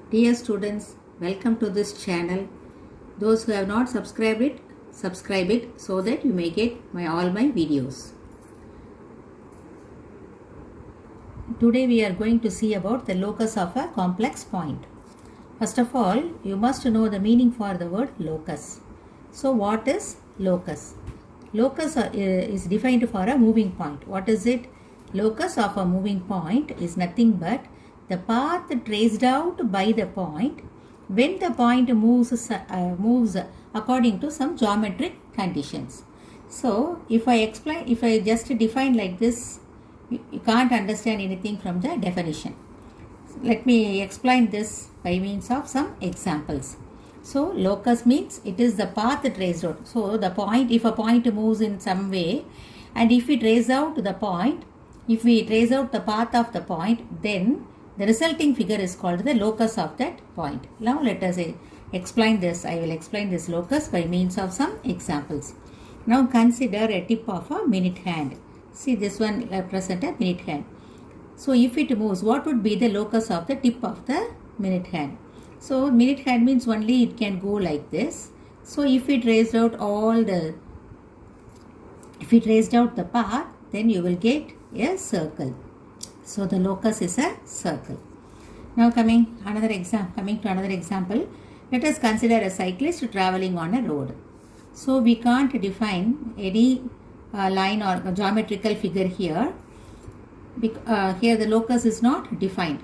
Dear students, welcome to this channel. Those who have not subscribed it, subscribe it so that you may get all my videos. Today we are going to see about the locus of a complex point. First of all, you must know the meaning for the word locus. So what is locus? Locus is defined for a moving point. What is it? Locus of a moving point is nothing but the path traced out by the point when the point moves according to some geometric conditions. So if I just define like this, you can't understand anything from the definition. Let me explain this by means of some examples. So locus means it is the path traced out. So the point, if a point moves in some way, and if we trace out the point, if we trace out the path of the point, then the resulting figure is called the locus of that point. Now let us explain this. I will explain this locus by means of some examples. Now consider a tip of a minute hand. See, this one represents a minute hand. So if it moves, what would be the locus of the tip of the minute hand? So minute hand means only it can go like this. So if we traced out the path, then you will get a circle. So the locus is a circle. Now coming to another example, let us consider a cyclist traveling on a road. So we can't define any line or geometrical figure here. Here the locus is not defined.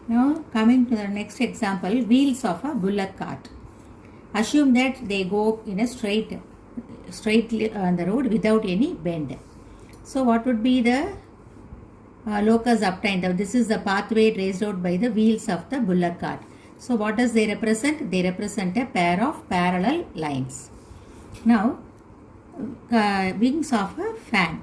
Now coming to the next example, wheels of a bullock cart. Assume that they go in a straight on the road without any bend. So what would be the locus obtained? This is the pathway traced out by the wheels of the bullock cart. So what does they represent? They represent a pair of parallel lines. Now wings of a fan.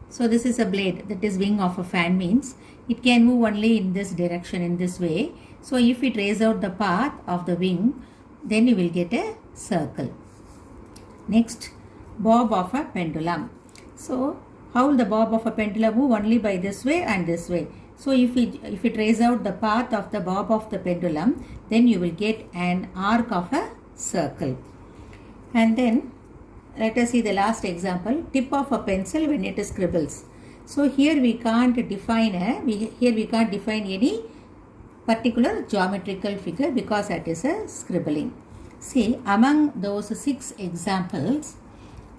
So this is a blade, that is wing of a fan, means it can move only in this direction, in this way. So if we trace out the path of the wing, then you will get a circle. Next, bob of a pendulum. So how will the bob of a pendulum move? Only by this way and this way. So if we trace out the path of the bob of the pendulum, then you will get an arc of a circle. And then let us see the last example, tip of a pencil when it scribbles. So here we can't define any particular geometrical figure because that is a scribbling. See, among those 6 examples,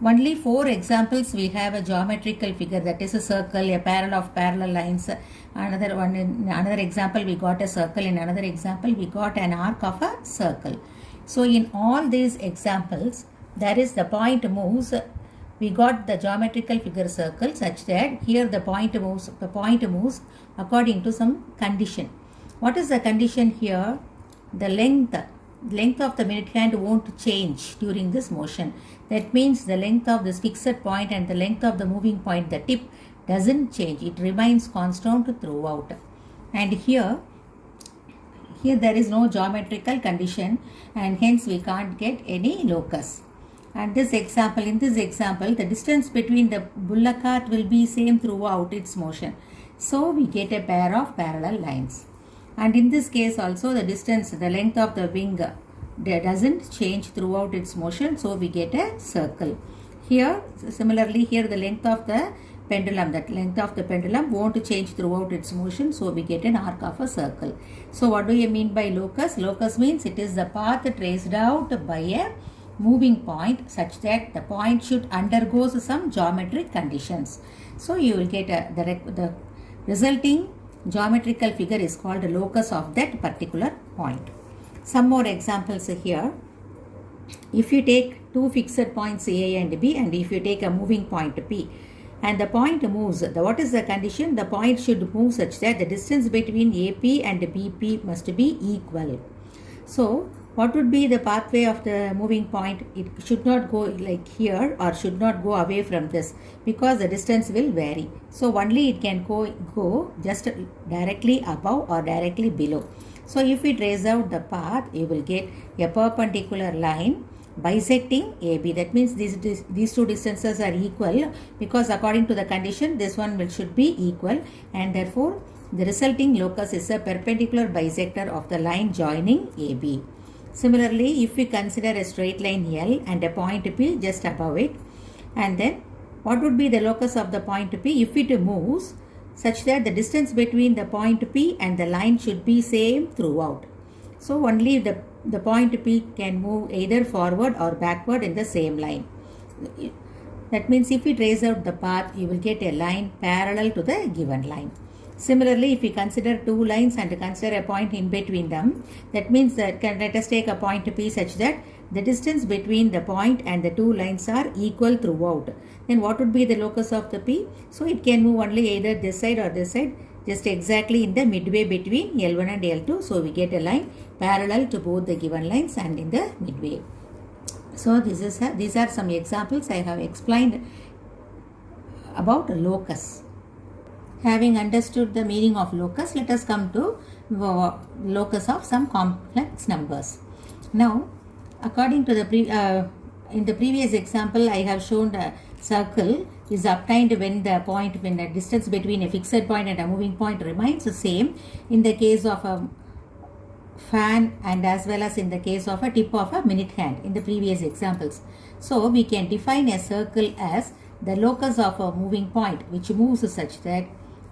only 4 examples we have a geometrical figure, that is a circle, a parallel of parallel lines. In another example we got a circle, in another example we got an arc of a circle. So in all these examples, that is the point moves, we got the geometrical figure circle such that here the point moves according to some condition. What is the condition here? The length of the minute hand won't change during this motion. That means the length of this fixed point and the length of the moving point, the tip, doesn't change. It remains constant throughout. And here there is no geometrical condition, and hence we can't get any locus. And in this example, the distance between the bullock cart will be same throughout its motion. So we get a pair of parallel lines. And in this case also, the length of the wing doesn't change throughout its motion. So we get a circle. Here, similarly, here the length of the pendulum, won't change throughout its motion. So we get an arc of a circle. So what do you mean by locus? Locus means it is the path traced out by a moving point such that the point should undergo some geometric conditions. So you will get the resulting geometrical figure is called the locus of that particular point. Some more examples here. If you take 2 fixed points A and B, and if you take a moving point P, and the point moves, what is the condition? The point should move such that the distance between AP and BP must be equal. So what would be the pathway of the moving point? It should not go like here or should not go away from this because the distance will vary. So only it can go just directly above or directly below. So if we trace out the path, you will get a perpendicular line bisecting AB. That means these two distances are equal because according to the condition, this one should be equal, and therefore the resulting locus is a perpendicular bisector of the line joining AB. Similarly, if we consider a straight line L and a point P just above it, and then what would be the locus of the point P if it moves such that the distance between the point P and the line should be same throughout. So only the point P can move either forward or backward in the same line. That means if we trace out the path, you will get a line parallel to the given line. Similarly, if we consider two lines and consider a point in between them, that means that let us take a point P such that the distance between the point and the two lines are equal throughout. Then what would be the locus of the P? So it can move only either this side or this side, just exactly in the midway between L1 and L2. So we get a line parallel to both the given lines and in the midway. So these are some examples I have explained about locus. Having understood the meaning of locus, let us come to locus of some complex numbers. Now, according to in the previous example, I have shown a circle is obtained when the distance between a fixed point and a moving point remains the same in the case of a fan and as well as in the case of a tip of a minute hand in the previous examples. So, we can define a circle as the locus of a moving point which moves such that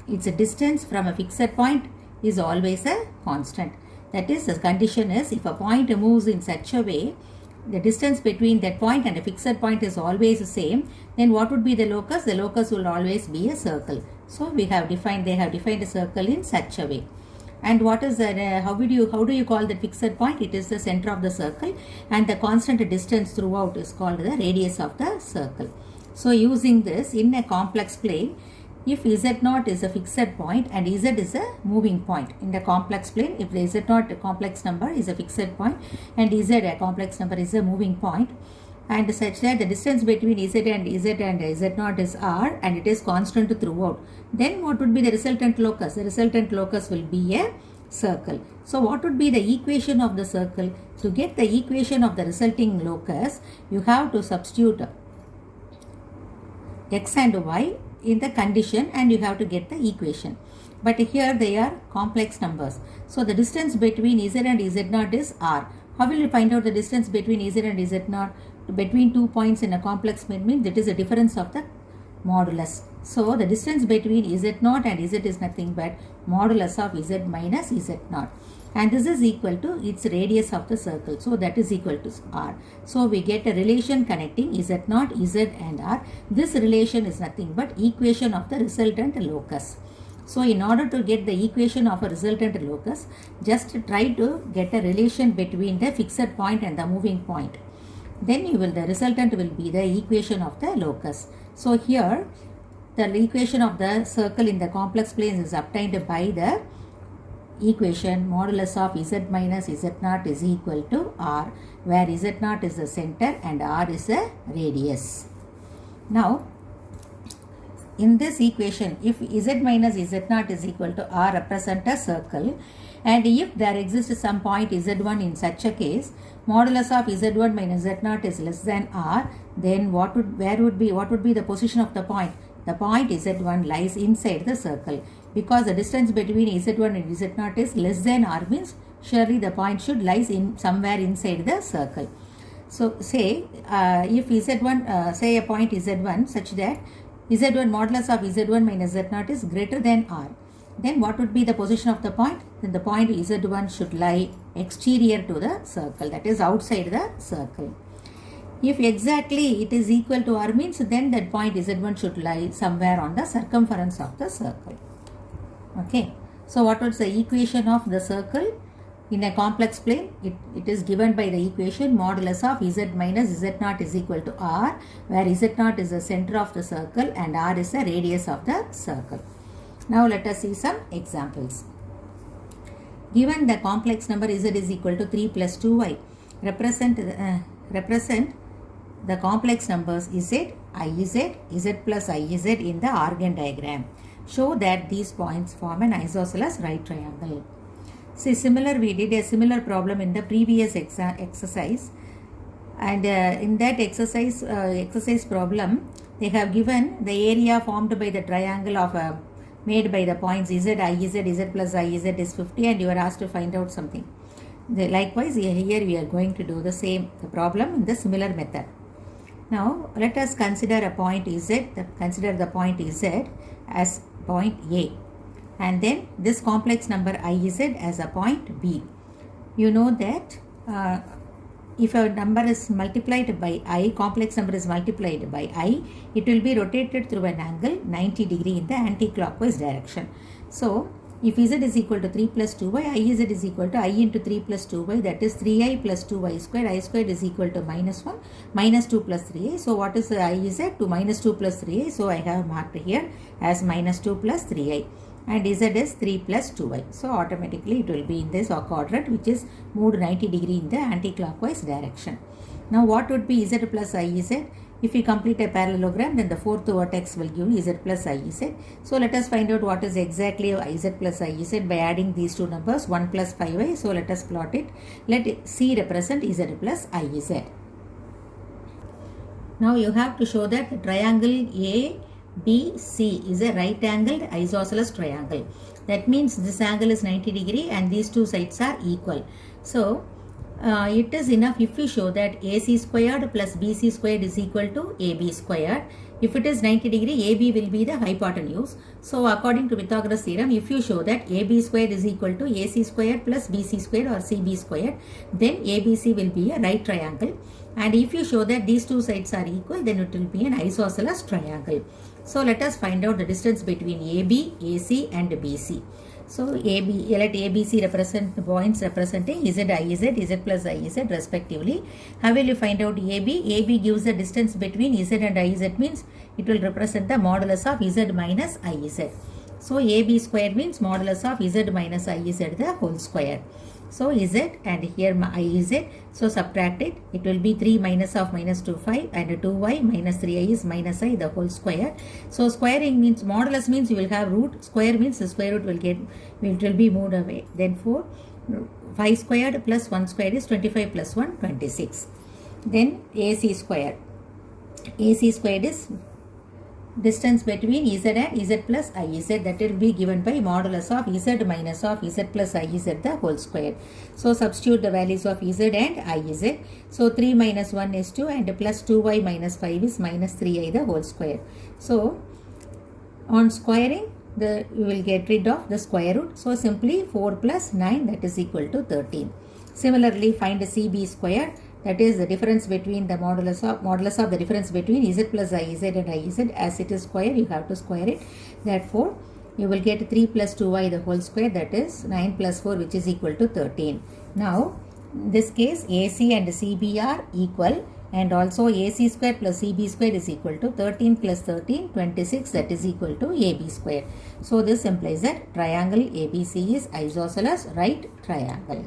its distance from a fixed point is always a constant. That is, the condition is if a point moves in such a way, the distance between that point and a fixed point is always the same, then what would be the locus? The locus will always be a circle. So they have defined a circle in such a way. And what is that? How do you call the fixed point? It is the center of the circle, and the constant distance throughout is called the radius of the circle. So using this in a complex plane, if Z0 is a fixed point and Z is a moving point in the complex plane, if the Z0 a complex number is a fixed point and Z a complex number is a moving point, and such that the distance between Z and Z0 is R and it is constant throughout, then what would be the resultant locus? The resultant locus will be a circle. So what would be the equation of the circle? To get the equation of the resulting locus, you have to substitute x and y in the condition and you have to get the equation. But here they are complex numbers. So the distance between Z and Z0 is R. How will you find out the distance between Z and Z0? Between 2 points in a complex plane means that is the difference of the modulus. So the distance between Z0 and Z is nothing but modulus of Z minus Z0. And this is equal to its radius of the circle. So that is equal to R. So we get a relation connecting Z0, Z and R. This relation is nothing but equation of the resultant locus. So in order to get the equation of a resultant locus, just try to get a relation between the fixed point and the moving point. Then the resultant will be the equation of the locus. So here the equation of the circle in the complex planes is obtained by the equation modulus of Z minus Z0 is equal to R, where Z0 is the center and R is the radius. Now, in this equation, if Z minus Z0 is equal to R represent a circle, and if there exists some point Z1 in such a case, modulus of Z1 minus Z0 is less than R, then what would be the position of the point? The point Z1 lies inside the circle. Because the distance between Z1 and Z0 is less than R means surely the point should lie somewhere inside the circle. So say if Z1, say a point Z1 such that Z1 modulus of Z1 minus Z0 is greater than R, then what would be the position of the point? Then the point Z1 should lie exterior to the circle, that is outside the circle. If exactly it is equal to R means then that point Z1 should lie somewhere on the circumference of the circle. Okay. So what was the equation of the circle in a complex plane? It is given by the equation modulus of Z minus Z0 is equal to R, where Z0 is the center of the circle and R is the radius of the circle. Now let us see some examples. Given the complex number Z is equal to 3 plus 2y, represent the complex numbers Z, IZ, Z plus IZ in the Argand diagram. Show that these points form an isosceles right triangle. See, we did a similar problem in the previous exercise, and in that exercise problem they have given the area formed by the triangle of made by the points z, I, z plus I, z is 50, and you are asked to find out something. Likewise, here we are going to do the same problem in the similar method. Now, let us consider a point z, consider the point z as point A, and then this complex number Iz as a point B. You know that if a number is multiplied by I, complex number is multiplied by I, it will be rotated through an angle 90 degree in the anti-clockwise direction. So, if z is equal to 3 plus 2y, Iz is equal to I into 3 plus 2y, that is 3i plus 2y square, I squared is equal to minus 1, minus 2 plus 3i. So, what is Iz? To minus 2 plus 3i. So, I have marked here as minus 2 plus 3i. And z is 3 plus 2y. So, automatically it will be in this quadrant which is moved 90 degree in the anti-clockwise direction. Now, what would be z plus Iz? If we complete a parallelogram, then the fourth vertex will give z plus Iz. So, let us find out what is exactly z plus Iz by adding these two numbers 1 plus 5i. So, let us plot it. Let C represent z plus Iz. Now, you have to show that the triangle ABC is a right angled isosceles triangle. That means this angle is 90 degree and these two sides are equal. So, it is enough if we show that AC squared plus BC squared is equal to AB squared. If it is 90 degree, AB will be the hypotenuse. So, according to Pythagoras theorem, if you show that AB squared is equal to AC squared plus BC squared or CB squared, then ABC will be a right triangle. And if you show that these two sides are equal, then it will be an isosceles triangle. So, let us find out the distance between AB, AC and BC. So, let ABC represent the points representing z, Iz, z plus Iz respectively. How will you find out AB? AB gives the distance between z and Iz, means it will represent the modulus of z minus Iz. So, AB square means modulus of z minus Iz the whole square. So, z and here Iz. So, subtract it. It will be 3 minus of minus 2, 5 and 2y minus 3i is minus I the whole square. So, squaring means modulus means you will have root. Square means the square root will be moved away. Then 4, 5 squared plus 1 squared is 25 plus 1, 26. Then AC square. AC squared is distance between z and z plus Iz, that will be given by modulus of z minus of z plus Iz the whole square. So, substitute the values of z and Iz. So, 3 minus 1 is 2 and plus 2y minus 5 is minus 3i the whole square. So, on squaring, you will get rid of the square root. So, simply 4 plus 9, that is equal to 13. Similarly, find CB square. That is the difference between the modulus of the difference between z plus Iz and Iz. As it is square, you have to square it. Therefore, you will get 3 plus 2y the whole square, that is 9 plus 4, which is equal to 13. Now, in this case, AC and CB are equal, and also AC square plus CB square is equal to 13 plus 13, 26, that is equal to AB square. So, this implies that triangle ABC is isosceles right triangle.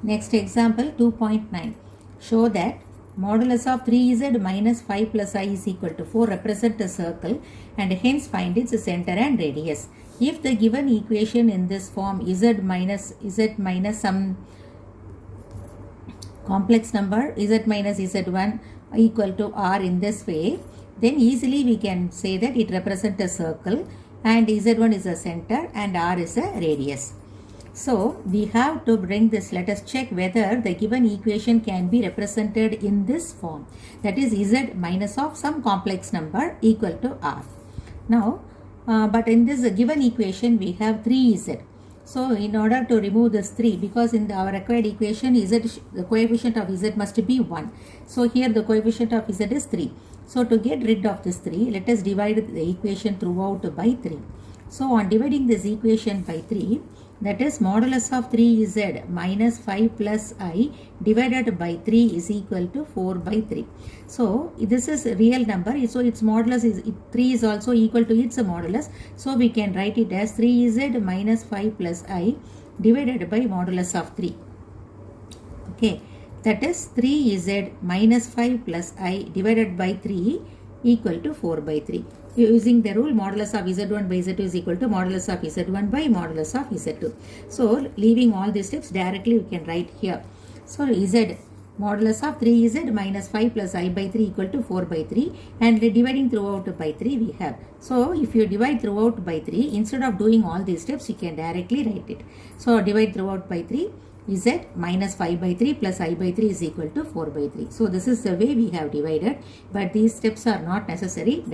Next example 2.9. Show that modulus of 3z minus 5 plus I is equal to 4 represent a circle and hence find its center and radius. If the given equation in this form z minus some complex number z minus z1 equal to r in this way, then easily we can say that it represents a circle and z1 is a center and r is a radius. So, we have to bring this. Let us check whether the given equation can be represented in this form. That is z minus of some complex number equal to r. Now, but in this given equation, we have 3z. So, in order to remove this 3, because in our required equation, the coefficient of z must be 1. So, here the coefficient of z is 3. So, to get rid of this 3, let us divide the equation throughout by 3. So, on dividing this equation by 3, that is modulus of 3z minus 5 plus I divided by 3 is equal to 4 by 3. So, this is a real number. So, its modulus is 3 is also equal to its modulus. So, we can write it as 3z minus 5 plus I divided by modulus of 3. Okay, that is 3z minus 5 plus I divided by 3 equal to 4 by 3. Using the rule, modulus of z1 by z2 is equal to modulus of z1 by modulus of z2. So, leaving all these steps, directly we can write here. So, z Modulus of 3z minus 5 plus I by 3 equal to 4 by 3, and dividing throughout by 3 we have. So if you divide throughout by 3, instead of doing all these steps, you can directly write it. So divide throughout by 3, z minus 5 by 3 plus I by 3 is equal to 4 by 3. So this is the way we have divided, but these steps are not necessary.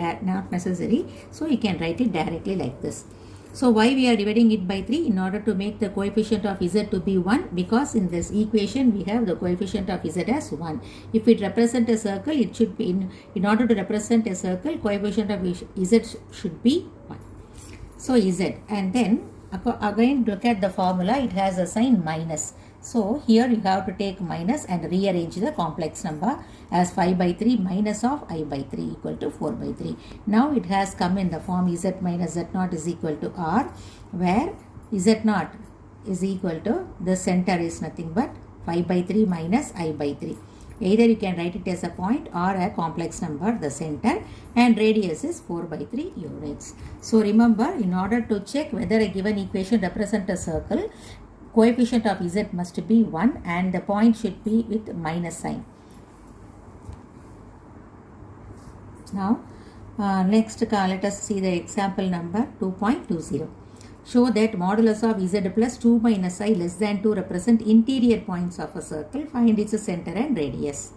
So you can write it directly like this. So why we are dividing it by 3? In order to make the coefficient of z to be 1, because in this equation we have the coefficient of z as 1. If it represents a circle, it should be in order to represent a circle, coefficient of z should be 1. So z, and then again look at the formula, it has a sign minus. So here you have to take minus and rearrange the complex number as 5 by 3 minus of I by 3 equal to 4 by 3. Now it has come in the form z minus z naught is equal to r, where z naught is equal to, the center is nothing but 5 by 3 minus I by 3. Either you can write it as a point or a complex number, the center, and radius is 4 by 3 units. So remember, in order to check whether a given equation represents a circle, coefficient of z must be 1 and the point should be with minus sign. Now next let us see the example number 2.20. Show that modulus of z plus 2 minus I less than 2 represent interior points of a circle. Find its center and radius.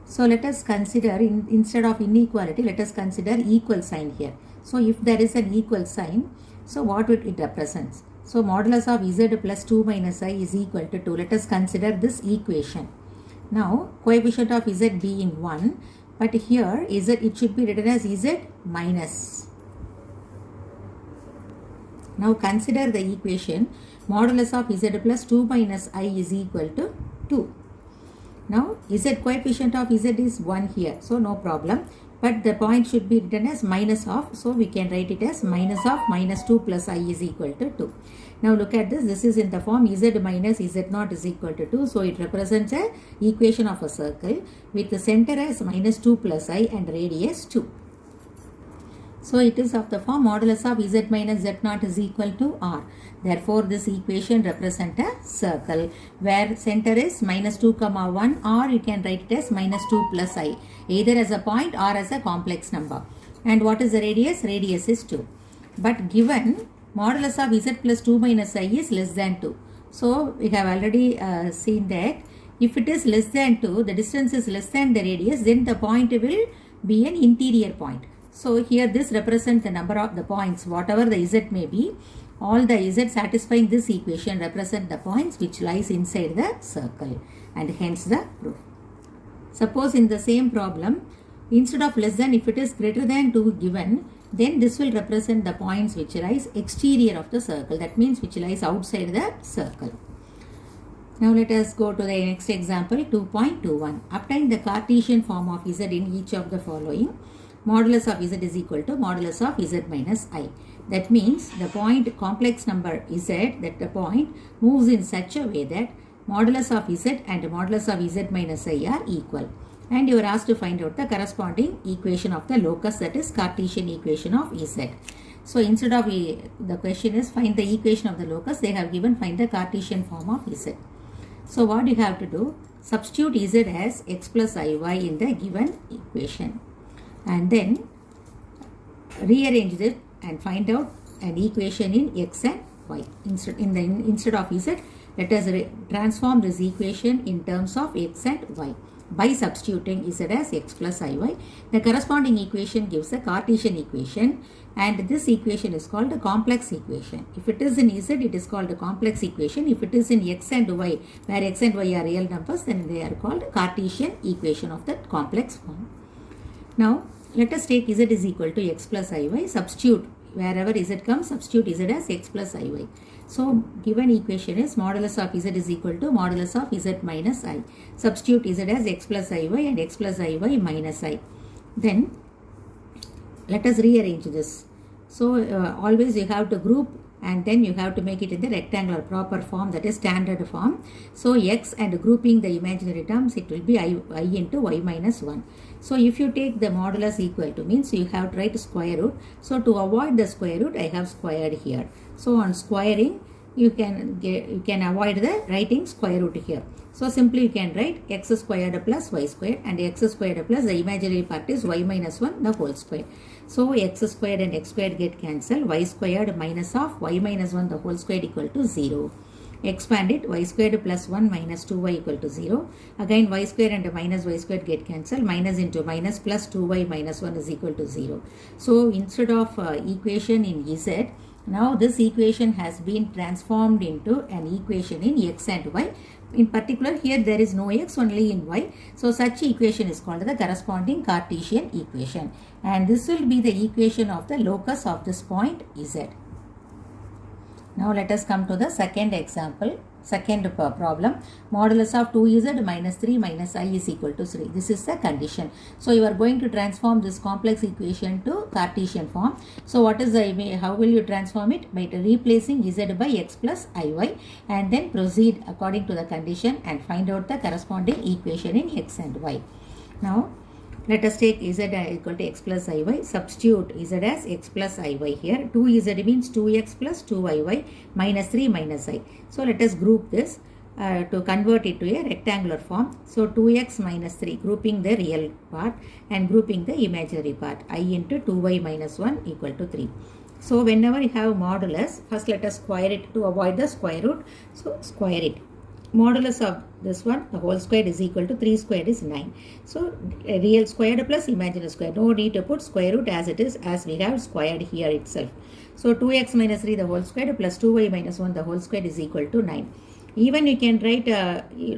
So let us consider, instead of inequality, let us consider equal sign here. So if there is an equal sign, so what would it represents? So modulus of z plus 2 minus I is equal to 2. Let us consider this equation. Now coefficient of z being 1, but here z, it should be written as z minus. Now consider the equation, modulus of z plus 2 minus I is equal to 2. Now z, coefficient of z is 1 here, so no problem. But the point should be written as minus of, so we can write it as minus of minus 2 plus I is equal to 2. Now look at this, this is in the form z minus z naught is equal to 2. So it represents a equation of a circle with the center as minus 2 plus I and radius 2. So it is of the form modulus of z minus z naught is equal to r. Therefore this equation represents a circle where center is minus 2 comma 1, or you can write it as minus 2 plus I, either as a point or as a complex number. And what is the radius? Radius is 2. But given modulus of z plus 2 minus I is less than 2. So we have already seen that if it is less than 2, the distance is less than the radius, then the point will be an interior point. So here this represents the number of the points, whatever the z may be, all the z satisfying this equation represent the points which lies inside the circle, and hence the proof. Suppose in the same problem, instead of less than, if it is greater than 2 given, then this will represent the points which lies exterior of the circle, that means which lies outside the circle. Now let us go to the next example, 2.21. Obtain the Cartesian form of z in each of the following. Modulus of z is equal to modulus of z minus I. That means the point complex number z, that the point moves in such a way that modulus of z and modulus of z minus I are equal. And you are asked to find out the corresponding equation of the locus, that is Cartesian equation of z. So instead of the question is find the equation of the locus, they have given find the Cartesian form of z. So what you have to do, substitute z as x plus iy in the given equation, and then rearrange it and find out an equation in x and y. Instead of z, let us transform this equation in terms of x and y by substituting z as x plus iy. The corresponding equation gives a Cartesian equation, and this equation is called a complex equation. If it is in z, it is called a complex equation. If it is in x and y, where x and y are real numbers, then they are called Cartesian equation of that complex form. Now let us take z is equal to x plus iy, substitute wherever z comes, substitute z as x plus iy. So given equation is modulus of z is equal to modulus of z minus I. Substitute z as x plus iy and x plus iy minus I. Then let us rearrange this. So always you have to group, and then you have to make it in the rectangular proper form, that is standard form. So x and grouping the imaginary terms, it will be I into y minus 1. So if you take the modulus equal to, means you have to write square root. So to avoid the square root, I have squared here. So on squaring, you can avoid the writing square root here. So simply you can write x squared plus y squared, and x squared plus the imaginary part is y minus 1 the whole square. So x squared and x squared get cancelled. Y squared minus of y minus 1 the whole square equal to 0. Expand it, y squared plus 1 minus 2y equal to 0. Again y squared and minus y squared get cancelled. Minus into minus plus 2y minus 1 is equal to 0. So instead of equation in z, now this equation has been transformed into an equation in x and y. In particular, here there is no x, only in y. So such equation is called the corresponding Cartesian equation. And this will be the equation of the locus of this point z. Now let us come to the second example, second problem. Modulus of 2z minus 3 minus I is equal to 3. This is the condition. So you are going to transform this complex equation to Cartesian form. So what is the, how will you transform it? By replacing z by x plus iy, and then proceed according to the condition and find out the corresponding equation in x and y. Now let us take z equal to x plus iy. Substitute z as x plus iy here. 2z means 2x plus 2iy minus 3 minus I. So let us group this to convert it to a rectangular form. So 2x minus 3, grouping the real part and grouping the imaginary part. I into 2y minus 1 equal to 3. So whenever you have modulus, first let us square it to avoid the square root. So square it. Modulus of this one, the whole square is equal to 3 squared is 9. So real squared plus imaginary square. No need to put square root as it is, as we have squared here itself. So 2x minus 3 the whole square plus 2y minus 1 the whole square is equal to 9. Even you can write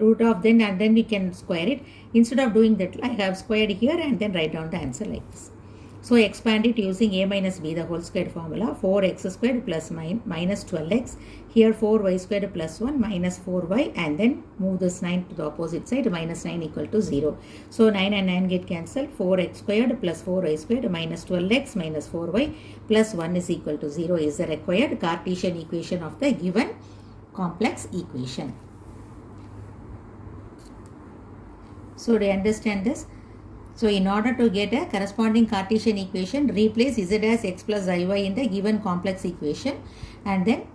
root of then and then we can square it. Instead of doing that, I have squared here and then write down the answer like this. So expand it using a minus b the whole squared formula. 4x squared plus minus 12x. Here 4y squared plus 1 minus 4y, and then move this 9 to the opposite side. Minus 9 equal to 0. So 9 and 9 get cancelled. 4x squared plus 4y squared minus 12x minus 4y plus 1 is equal to 0 is the required Cartesian equation of the given complex equation. So do you understand this? So in order to get a corresponding Cartesian equation, replace z as x plus iy in the given complex equation, and then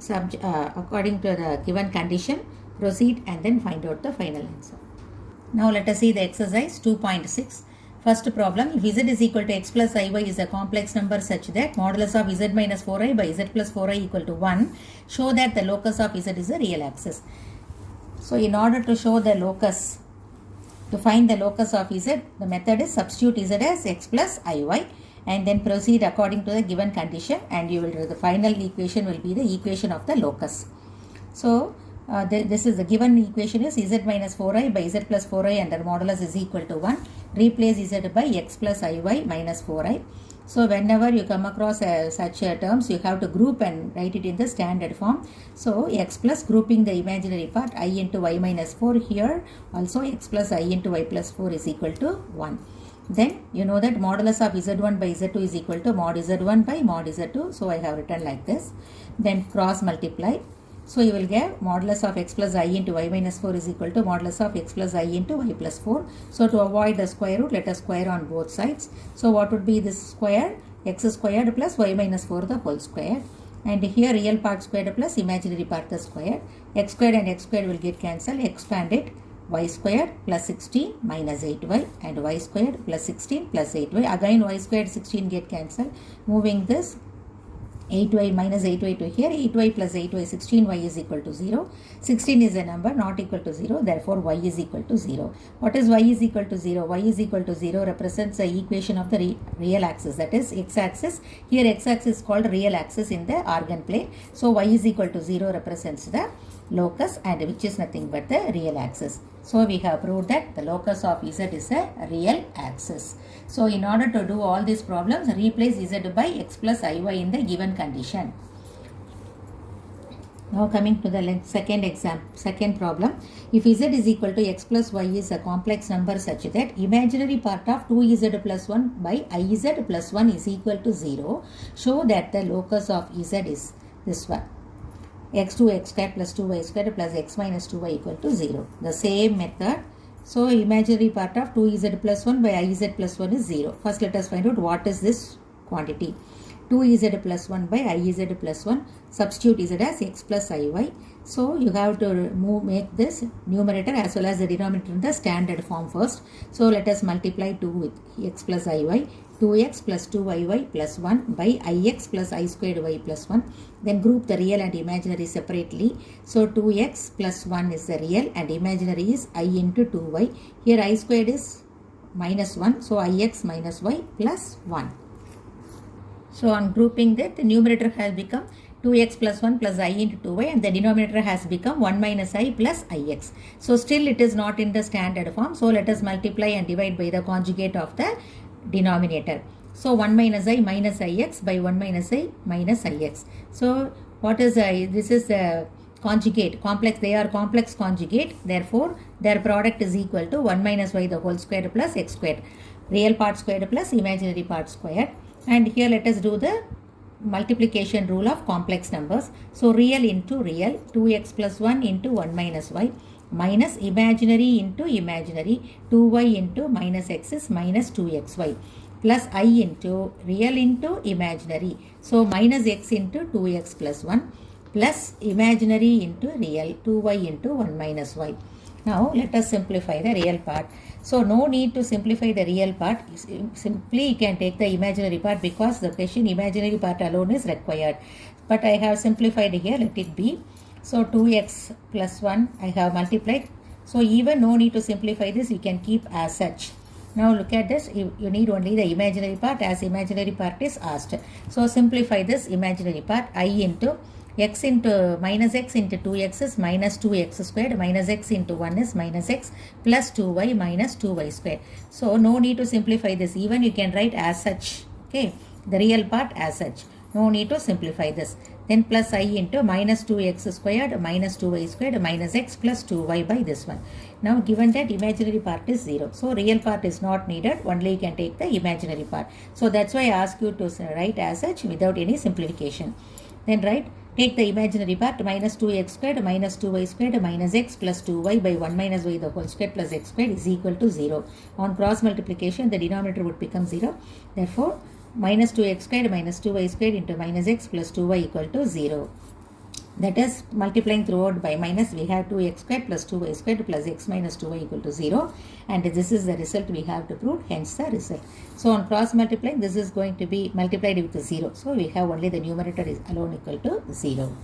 according to the given condition, proceed and then find out the final answer. Now let us see the exercise 2.6. First problem, if z is equal to x plus iy is a complex number such that modulus of z minus 4i by z plus 4i equal to 1, show that the locus of z is a real axis. So in order to show the locus, to find the locus of z, the method is substitute z as x plus iy and then proceed according to the given condition, and you will, the final equation will be the equation of the locus. So this is the given equation is z minus 4i by z plus 4i under modulus is equal to 1. Replace z by x plus iy minus 4i. So whenever you come across such terms, you have to group and write it in the standard form. So x plus, grouping the imaginary part, I into y minus 4 here. Also x plus I into y plus 4 is equal to 1. Then you know that modulus of z1 by z2 is equal to mod z1 by mod z2. So I have written like this. Then cross multiply. So you will get modulus of x plus I into y minus 4 is equal to modulus of x plus I into y plus 4. So to avoid the square root, let us square on both sides. So what would be this square? X squared plus y minus 4 the whole square. And here real part squared plus imaginary part the square. X squared and x squared will get cancelled. Expand it. Y squared plus 16 minus 8y and y squared plus 16 plus 8y. Again y squared 16 get cancelled. Moving this 8y minus 8y to here, 8y plus 8y, 16y is equal to 0. 16 is a number not equal to 0, therefore y is equal to 0. What is y is equal to 0? Y is equal to 0 represents the equation of the real axis, that is x-axis. Here x-axis is called real axis in the organ plane. So y is equal to 0 represents the locus, and which is nothing but the real axis. So we have proved that the locus of z is a real axis. So in order to do all these problems, replace z by x plus iy in the given condition. Now coming to the second problem. If z is equal to x plus y is a complex number such that imaginary part of 2z plus 1 by iz plus 1 is equal to 0, show that the locus of z is this one. X2 x squared plus 2y squared plus x minus 2y equal to 0. The same method. So imaginary part of 2z plus 1 by iz plus 1 is 0. First let us find out what is this quantity. 2z plus 1 by iz plus 1. Substitute z as x plus iy. So you have to make this numerator as well as the denominator in the standard form first. So let us multiply 2 with x plus iy. 2x plus 2iy plus 1 by ix plus I squared y plus 1. Then group the real and imaginary separately. So 2x plus 1 is the real and imaginary is I into 2y. Here I squared is minus 1. So ix minus y plus 1. So on grouping that, the numerator has become 2x plus 1 plus I into 2y and the denominator has become 1 minus I plus ix. So still it is not in the standard form. So let us multiply and divide by the conjugate of the denominator. So 1 minus I minus ix by 1 minus I minus ix. So what is I? This is the conjugate, complex, they are complex conjugate. Therefore, their product is equal to 1 minus y the whole squared plus x squared. Real part squared plus imaginary part squared. And here let us do the multiplication rule of complex numbers. So real into real, 2x plus 1 into 1 minus y minus imaginary into imaginary, 2y into minus x is minus 2xy plus I into real into imaginary. So minus x into 2x plus 1 plus imaginary into real, 2y into 1 minus y. Now let us simplify the real part. So no need to simplify the real part. Simply you can take the imaginary part because the question imaginary part alone is required. But I have simplified here, let it be. So 2x plus 1 I have multiplied. So even no need to simplify this, you can keep as such. Now look at this, you need only the imaginary part as imaginary part is asked. So simplify this imaginary part, I into x into minus x into 2x is minus 2x squared minus x into 1 is minus x plus 2y minus 2y squared. So no need to simplify this, even you can write as such, okay, the real part as such. No need to simplify this. Then plus I into minus 2x squared minus 2y squared minus x plus 2y by this one. Now given that imaginary part is 0. So real part is not needed. Only you can take the imaginary part. So that's why I ask you to write as such without any simplification. Then write, take the imaginary part minus 2x squared minus 2y squared minus x plus 2y by 1 minus y the whole squared plus x squared is equal to 0. On cross multiplication the denominator would become 0. Therefore minus 2x squared minus 2y squared into minus x plus 2y equal to 0. That is multiplying throughout by minus, we have 2x squared plus 2y squared plus x minus 2y equal to 0. And this is the result we have to prove, hence the result. So on cross multiplying, this is going to be multiplied with 0. So we have only the numerator is alone equal to 0.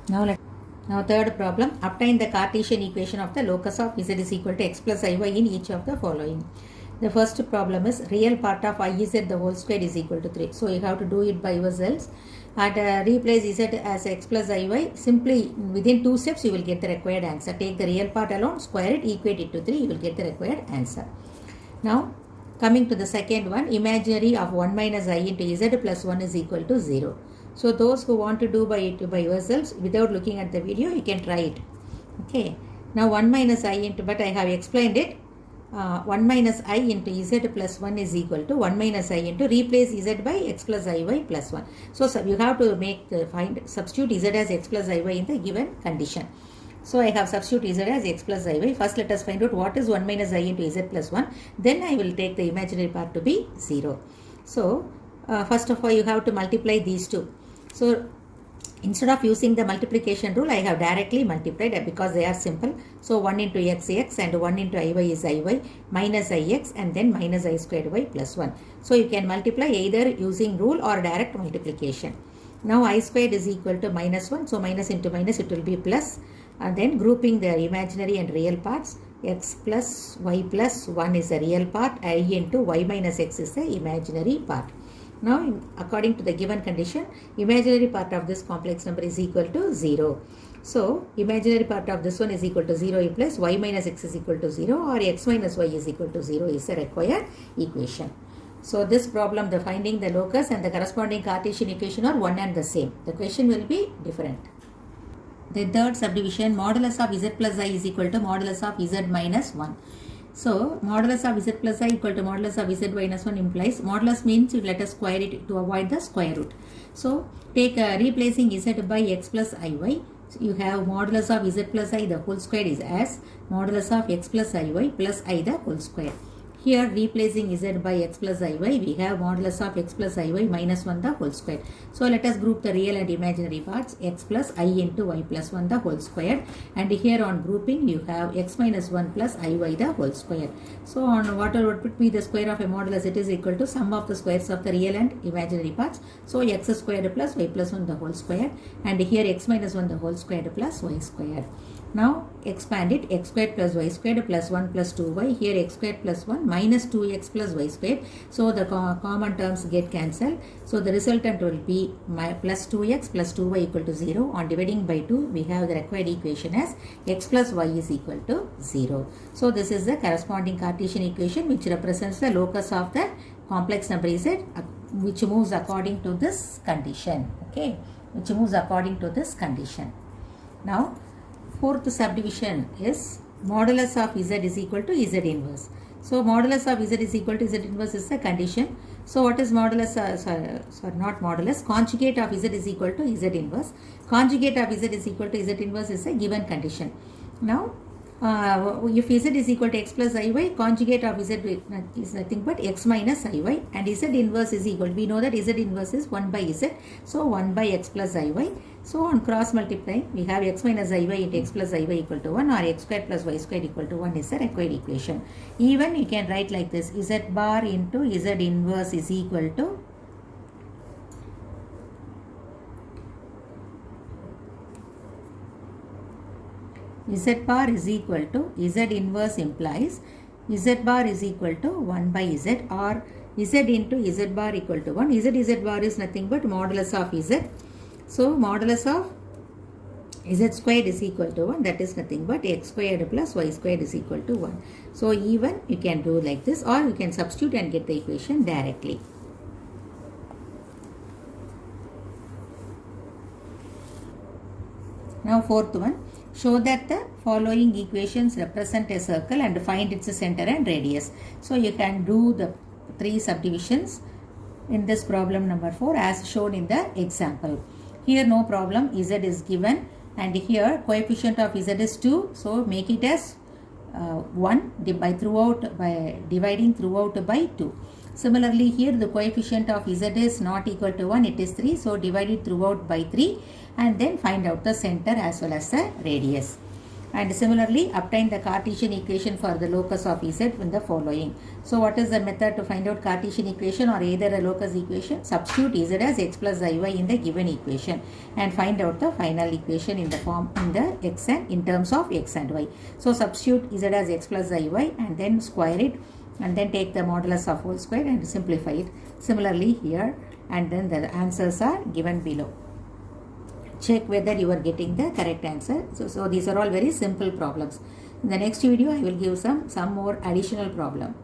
Now third problem, obtain the Cartesian equation of the locus of z is equal to x plus iy in each of the following. The first problem is real part of iz the whole square is equal to 3. So you have to do it by yourselves and replace z as x plus iy. Simply within 2 steps you will get the required answer. Take the real part alone, square it, equate it to 3, you will get the required answer. Now coming to the second one, imaginary of 1 minus I into z plus 1 is equal to 0. So those who want to do by yourselves without looking at the video, you can try it. Okay. Now 1 minus I into, but I have explained it. 1 minus I into z plus 1 is equal to 1 minus I into replace z by x plus iy plus 1. So you have to substitute z as x plus iy in the given condition. So I have substitute z as x plus iy. First let us find out what is 1 minus I into z plus 1. Then I will take the imaginary part to be 0. So first of all you have to multiply these two. So instead of using the multiplication rule, I have directly multiplied because they are simple. So 1 into x and 1 into iy is iy minus ix and then minus I squared y plus 1. So you can multiply either using rule or direct multiplication. Now I squared is equal to minus 1. So minus into minus it will be plus. And then grouping the imaginary and real parts, x plus y plus 1 is the real part, I into y minus x is the imaginary part. Now, according to the given condition, imaginary part of this complex number is equal to 0. So, imaginary part of this one is equal to 0 implies y minus x is equal to 0 or x minus y is equal to 0 is the required equation. So, this problem, the finding the locus and the corresponding Cartesian equation are one and the same. The question will be different. The third subdivision, modulus of z plus I is equal to modulus of z minus 1. So, modulus of z plus I equal to modulus of z minus 1 implies, modulus means let us square it to avoid the square root. So, take replacing z by x plus iy, so you have modulus of z plus I the whole square is as modulus of x plus iy plus I the whole square. Here replacing z by x plus iy, we have modulus of x plus iy minus 1 the whole square. So let us group the real and imaginary parts, x plus I into y plus 1 the whole square, and here on grouping you have x minus 1 plus iy the whole square. So on what would be the square of a modulus, it is equal to sum of the squares of the real and imaginary parts. So x squared plus y plus 1 the whole square, and here x minus 1 the whole squared plus y square. Now expand it, x squared plus y squared plus 1 plus 2y, here x squared plus 1 minus 2x plus y squared. So the common terms get cancelled. So the resultant will be plus 2x plus 2y equal to 0. On dividing by 2, we have the required equation as x plus y is equal to 0. So this is the corresponding Cartesian equation which represents the locus of the complex number z, which moves according to this condition. Okay, which moves according to this condition. Now fourth subdivision is modulus of z is equal to z inverse. So modulus of z is equal to z inverse is the condition. So what is modulus, not modulus, conjugate of z is equal to z inverse. Conjugate of z is equal to z inverse is a given condition. Now if z is equal to x plus iy, conjugate of z is nothing but x minus iy, and z inverse is equal, we know that z inverse is 1 by z, so 1 by x plus iy. So on cross multiplying, we have x minus iy into x plus iy equal to 1, or x squared plus y squared equal to 1 is the required equation. Even you can write like this, z bar into z inverse is equal to z bar is equal to z inverse implies z bar is equal to 1 by z, or z into z bar equal to 1. Z bar is nothing but modulus of z. So modulus of z squared is equal to 1, that is nothing but x squared plus y squared is equal to 1. So even you can do like this, or you can substitute and get the equation directly. Now fourth one, show that the following equations represent a circle and find its center and radius. So you can do the three subdivisions in this problem number 4 as shown in the example. Here no problem, z is given, and here coefficient of z is 2, so make it as 1 by dividing throughout by 2. Similarly here the coefficient of z is not equal to 1, it is 3, so divide it throughout by 3, and then find out the center as well as the radius. And similarly obtain the Cartesian equation for the locus of z in the following. So what is the method to find out Cartesian equation or either a locus equation? Substitute z as x plus iy in the given equation and find out the final equation in the form in the x and in terms of x and y. So substitute z as x plus iy and then square it, and then take the modulus of whole square and simplify it. Similarly here, and then the answers are given below. Check whether you are getting the correct answer. So these are all very simple problems. In the next video I will give some more additional problem.